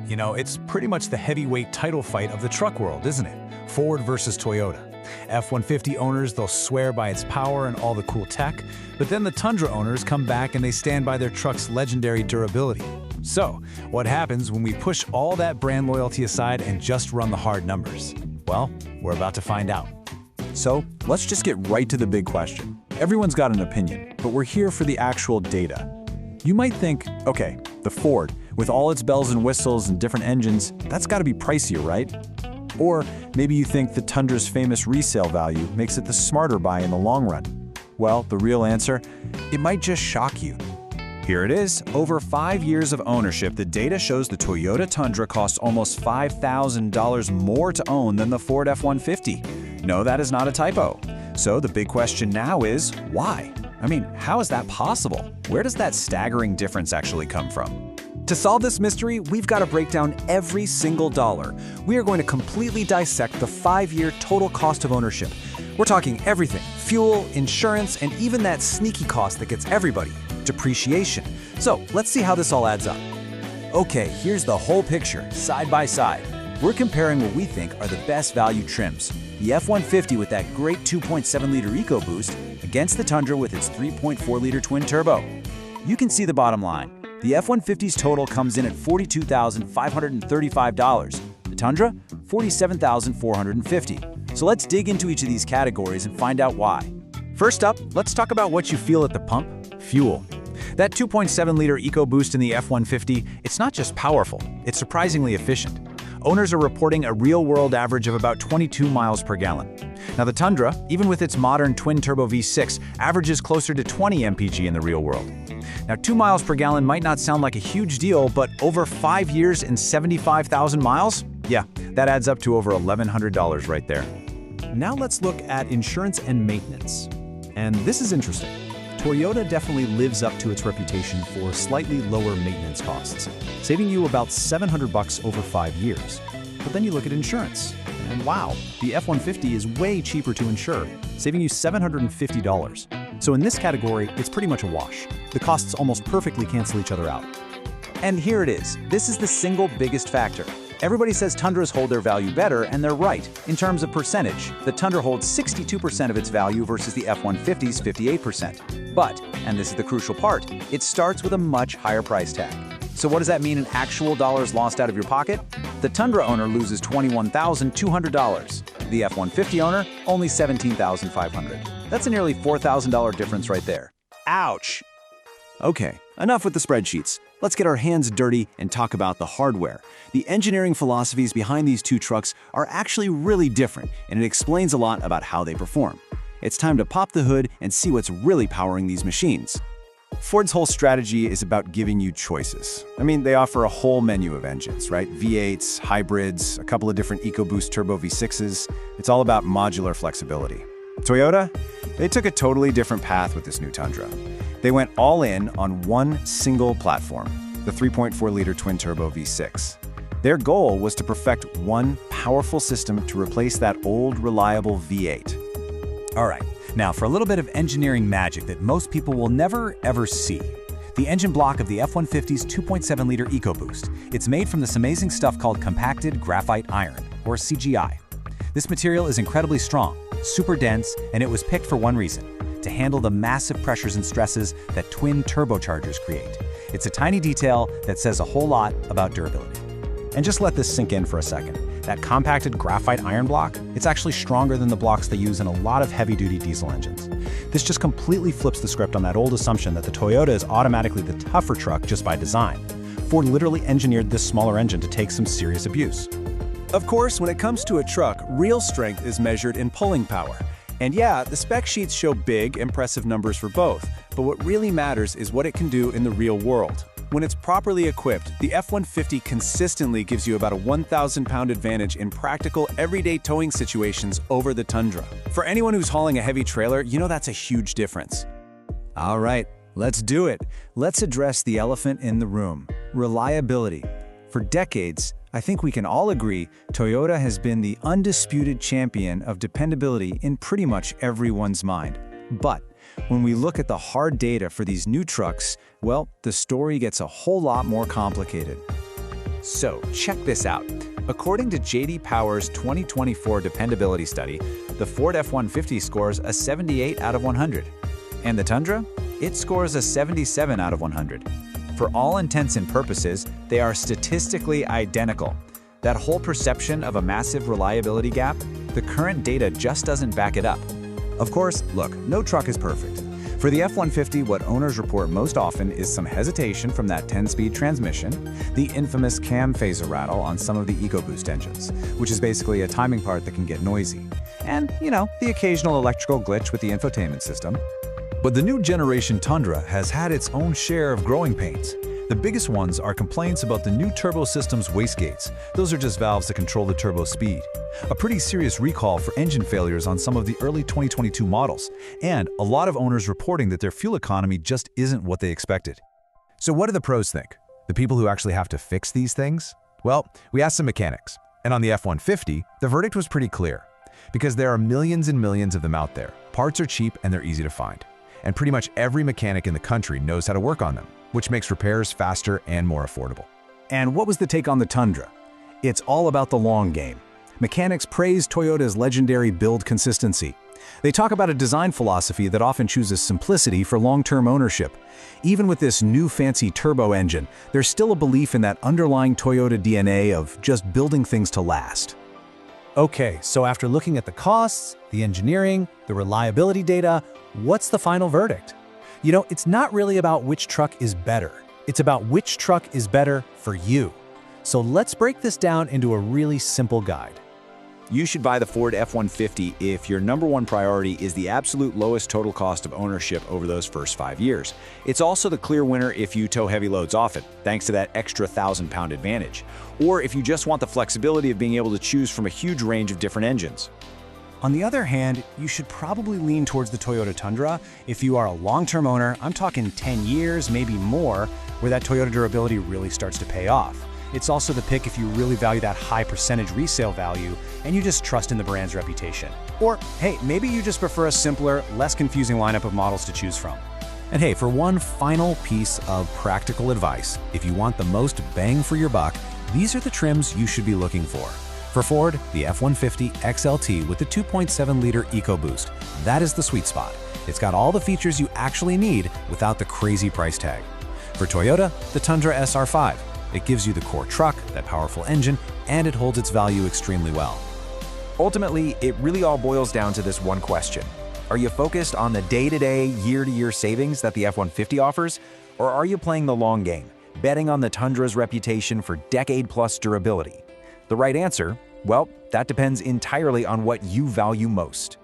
You know, it's pretty much the heavyweight title fight of the truck world, isn't it? Ford versus Toyota. F-150 owners, they'll swear by its power and all the cool tech, but then the Tundra owners come back and they stand by their truck's legendary durability. So, what happens when we push all that brand loyalty aside and just run the hard numbers? Well, we're about to find out. So, let's just get right to the big question. Everyone's got an opinion, but we're here for the actual data. You might think, okay, the Ford, with all its bells and whistles and different engines, that's got to be pricier, right? Or maybe you think the Tundra's famous resale value makes it the smarter buy in the long run. Well, the real answer? It might just shock you. Here it is. Over 5 years of ownership, the data shows the Toyota Tundra costs almost $5,000 more to own than the Ford F-150. No, that is not a typo. So the big question now is, why? I mean, how is that possible? Where does that staggering difference actually come from? To solve this mystery, we've got to break down every single dollar. We are going to completely dissect the 5-year total cost of ownership. We're talking everything: fuel, insurance, and even that sneaky cost that gets everybody, depreciation. So let's see how this all adds up. Okay, here's the whole picture, side by side. We're comparing what we think are the best value trims. The F-150 with that great 2.7-liter EcoBoost against the Tundra with its 3.4-liter twin-turbo. You can see the bottom line. The F-150's total comes in at $42,535. The Tundra, $47,450. So let's dig into each of these categories and find out why. First up, let's talk about what you feel at the pump: fuel. That 2.7-liter EcoBoost in the F-150, it's not just powerful, it's surprisingly efficient. Owners are reporting a real-world average of about 22 miles per gallon. Now the Tundra, even with its modern twin-turbo V6, averages closer to 20 mpg in the real world. Now 2 miles per gallon might not sound like a huge deal, but over 5 years and 75,000 miles? Yeah, that adds up to over $1,100 right there. Now let's look at insurance and maintenance. And this is interesting. Toyota definitely lives up to its reputation for slightly lower maintenance costs, saving you about $700 over 5 years. But then you look at insurance, and wow, the F-150 is way cheaper to insure, saving you $750. So in this category, it's pretty much a wash. The costs almost perfectly cancel each other out. And here it is. This is the single biggest factor. Everybody says Tundras hold their value better, and they're right. In terms of percentage, the Tundra holds 62% of its value versus the F-150's 58%. But, and this is the crucial part, it starts with a much higher price tag. So what does that mean in actual dollars lost out of your pocket? The Tundra owner loses $21,200. The F-150 owner, only $17,500. That's a nearly $4,000 difference right there. Ouch! Okay, enough with the spreadsheets. Let's get our hands dirty and talk about the hardware. The engineering philosophies behind these two trucks are actually really different, and it explains a lot about how they perform. It's time to pop the hood and see what's really powering these machines. Ford's whole strategy is about giving you choices. I mean, they offer a whole menu of engines, right? V8s, hybrids, a couple of different EcoBoost turbo V6s. It's all about modular flexibility. Toyota? They took a totally different path with this new Tundra. They went all in on one single platform, the 3.4-liter twin-turbo V6. Their goal was to perfect one powerful system to replace that old, reliable V8. All right, now for a little bit of engineering magic that most people will never, ever see. The engine block of the F-150's 2.7-liter EcoBoost. It's made from this amazing stuff called compacted graphite iron, or CGI. This material is incredibly strong, super dense, and it was picked for one reason: to handle the massive pressures and stresses that twin turbochargers create. It's a tiny detail that says a whole lot about durability. And just let this sink in for a second. That compacted graphite iron block, it's actually stronger than the blocks they use in a lot of heavy-duty diesel engines. This just completely flips the script on that old assumption that the Toyota is automatically the tougher truck just by design. Ford literally engineered this smaller engine to take some serious abuse. Of course, when it comes to a truck, real strength is measured in pulling power. And yeah, the spec sheets show big, impressive numbers for both, but what really matters is what it can do in the real world. When it's properly equipped, the F-150 consistently gives you about a 1,000-pound advantage in practical, everyday towing situations over the Tundra. For anyone who's hauling a heavy trailer, you know that's a huge difference. All right, let's do it. Let's address the elephant in the room: reliability. For decades, I think we can all agree Toyota has been the undisputed champion of dependability in pretty much everyone's mind. But when we look at the hard data for these new trucks, well, the story gets a whole lot more complicated. So check this out. According to J.D. Power's 2024 dependability study, the Ford F-150 scores a 78 out of 100. And the Tundra? It scores a 77 out of 100. For all intents and purposes, they are statistically identical. That whole perception of a massive reliability gap, the current data just doesn't back it up. Of course, look, no truck is perfect. For the F-150, what owners report most often is some hesitation from that 10-speed transmission, the infamous cam phaser rattle on some of the EcoBoost engines, which is basically a timing part that can get noisy, and, the occasional electrical glitch with the infotainment system. But the new generation Tundra has had its own share of growing pains. The biggest ones are complaints about the new turbo system's wastegates. Those are just valves that control the turbo speed. A pretty serious recall for engine failures on some of the early 2022 models, and a lot of owners reporting that their fuel economy just isn't what they expected. So what do the pros think? The people who actually have to fix these things? Well, we asked some mechanics, and on the F-150, the verdict was pretty clear. Because there are millions and millions of them out there, parts are cheap and they're easy to find. And pretty much every mechanic in the country knows how to work on them, which makes repairs faster and more affordable. And what was the take on the Tundra? It's all about the long game. Mechanics praise Toyota's legendary build consistency. They talk about a design philosophy that often chooses simplicity for long-term ownership. Even with this new fancy turbo engine, there's still a belief in that underlying Toyota DNA of just building things to last. Okay, so after looking at the costs, the engineering, the reliability data, what's the final verdict? It's not really about which truck is better. It's about which truck is better for you. So let's break this down into a really simple guide. You should buy the Ford F-150 if your number one priority is the absolute lowest total cost of ownership over those first 5 years. It's also the clear winner if you tow heavy loads often, thanks to that extra 1,000-pound advantage. Or if you just want the flexibility of being able to choose from a huge range of different engines. On the other hand, you should probably lean towards the Toyota Tundra if you are a long-term owner. I'm talking 10 years, maybe more, where that Toyota durability really starts to pay off. It's also the pick if you really value that high percentage resale value and you just trust in the brand's reputation. Or, hey, maybe you just prefer a simpler, less confusing lineup of models to choose from. And hey, for one final piece of practical advice, if you want the most bang for your buck, these are the trims you should be looking for. For Ford, the F-150 XLT with the 2.7-liter EcoBoost. That is the sweet spot. It's got all the features you actually need without the crazy price tag. For Toyota, the Tundra SR5. It gives you the core truck, that powerful engine, and it holds its value extremely well. Ultimately, it really all boils down to this one question. Are you focused on the day-to-day, year-to-year savings that the F-150 offers? Or are you playing the long game, betting on the Tundra's reputation for decade-plus durability? The right answer? Well, that depends entirely on what you value most.